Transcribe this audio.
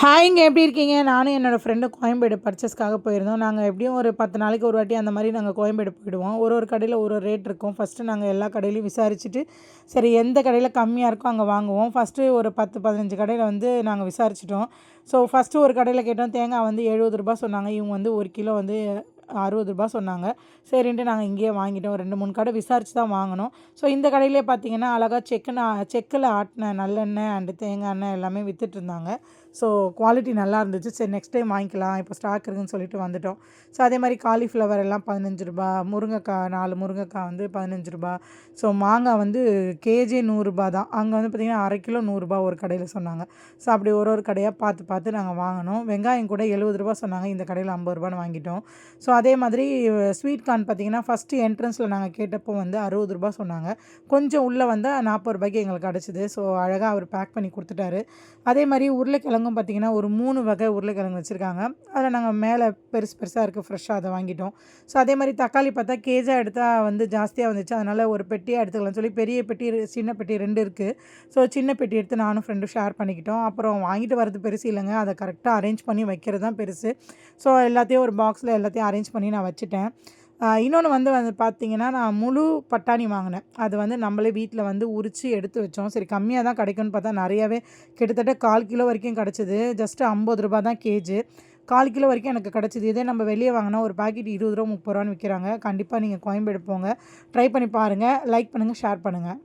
ஹாய்ங்க, எப்படி இருக்கீங்க? நானும் என்னோடய ஃப்ரெண்டும் கோயம்பேடு பர்ச்சேஸ்க்காக போயிருந்தோம். நாங்கள் எப்படியும் ஒரு 10 நாளைக்கு ஒரு வாட்டி அந்த மாதிரி நாங்கள் கோயம்பேடு போயிடுவோம். ஒரு கடையில் ஒரு ரேட் இருக்கும். ஃபஸ்ட்டு நாங்கள் எல்லா கடையிலையும் விசாரிச்சுட்டு, சரி எந்த கடையில் கம்மியாக இருக்கோ அங்கே வாங்குவோம். ஃபஸ்ட்டு ஒரு 10, 15 கடையில் வந்து நாங்கள் விசாரிச்சுட்டோம். ஸோ ஃபஸ்ட்டு ஒரு கடையில் கேட்டோம். தேங்காய் வந்து ரூ. 70 சொன்னாங்க. இவங்க வந்து 1 கிலோ வந்து ரூ. 60 சொன்னாங்க. சரின்ட்டு நாங்கள் இங்கேயே வாங்கிட்டோம். 2, 3 கடை விசாரித்து தான் வாங்கினோம். ஸோ இந்த கடையிலே பார்த்தீங்கன்னா, அழகா செக்கில் ஆட்டின நல்லெண்ணெய் அண்டு தேங்காய் எண்ணெய் எல்லாமே வித்துட்ருந்தாங்க. ஸோ குவாலிட்டி நல்லா இருந்துச்சு. சரி நெக்ஸ்ட் டைம் வாங்கிக்கலாம். இப்போ ஸ்டாக் இருக்குதுன்னு சொல்லிட்டு வந்துட்டோம். ஸோ அதே மாதிரி காலிஃப்ளவர் எல்லாம் ரூ. 15, முருங்கைக்காய் 4 முருங்கைக்காய் வந்து ரூ. 15. ஸோ மாங்காய் வந்து கேஜி ரூ. 100 தான். அங்கே வந்து பார்த்திங்கன்னா அரை கிலோ ரூ. 100 ஒரு கடையில் சொன்னாங்க. ஸோ அப்படி ஒரு கடையாக பார்த்து நாங்கள் வாங்கினோம். வெங்காயம் கூட ரூ. 70 சொன்னாங்க. இந்த கடையில் ரூ. 50 வாங்கிட்டோம். ஸோ அதே மாதிரி ஸ்வீட் கார்ன் பார்த்திங்கன்னா, ஃபஸ்ட்டு என்ட்ரன்ஸில் நாங்கள் கேட்டப்போ வந்து ரூ. 60 சொன்னாங்க. கொஞ்சம் உள்ளே வந்தால் ரூ. 40 எங்களுக்கு கிடச்சிது. ஸோ அழகாக அவர் பேக் பண்ணி கொடுத்துட்டாரு. அதே மாதிரி உருளைக்கிழங்கும் பார்த்திங்கன்னா, ஒரு 3 வகை உருளைக்கிழங்கு வச்சுருக்காங்க. அதில் நாங்கள் மேலே பெருசாக இருக்குது ஃப்ரெஷ்ஷாக அதை வாங்கிட்டோம். ஸோ அதே மாதிரி தக்காளி பார்த்தா கேஜாக எடுத்தால் வந்து ஜாஸ்தியாக வந்துச்சு. அதனால் ஒரு பெட்டியாக எடுத்துக்கலாம்னு சொல்லி பெரிய பெட்டி, சின்ன பெட்டி 2 இருக்குது. ஸோ சின்ன பெட்டி எடுத்து நானும் ஃப்ரெண்டும் ஷேர் பண்ணிக்கிட்டோம். அப்புறம் வாங்கிட்டு வரது பெருசு இல்லைங்க. அதை கரெக்டாக அரேஞ்ச் பண்ணி வைக்கிறது தான் பெருசு. ஸோ எல்லாத்தையும் ஒரு பாக்ஸில் எல்லாத்தையும் அரேஞ்ச் பண்ணி நான் வச்சுட்டேன். இன்னொன்று வந்து பார்த்திங்கன்னா, நான் முழு பட்டாணி வாங்கினேன். அது வந்து நம்மளே வீட்டில் வந்து உரித்து எடுத்து வச்சோம். சரி கம்மியாக தான் கிடைக்கும்னு பார்த்தா நிறையாவே கிட்டத்தட்ட 1/4 கிலோ வரைக்கும் கிடச்சிது. ஜஸ்ட்டு ரூ. 50 தான் கேஜி. 1/4 கிலோ வரைக்கும் எனக்கு கிடச்சிது. இதே நம்ம வெளியே வாங்கினா ஒரு பாக்கெட் ரூ. 20, ரூ. 30 விற்கிறாங்க. கண்டிப்பாக நீங்கள் கோயம்பேடு போங்க, ட்ரை பண்ணி பாருங்கள். லைக் பண்ணுங்கள், ஷேர் பண்ணுங்கள்.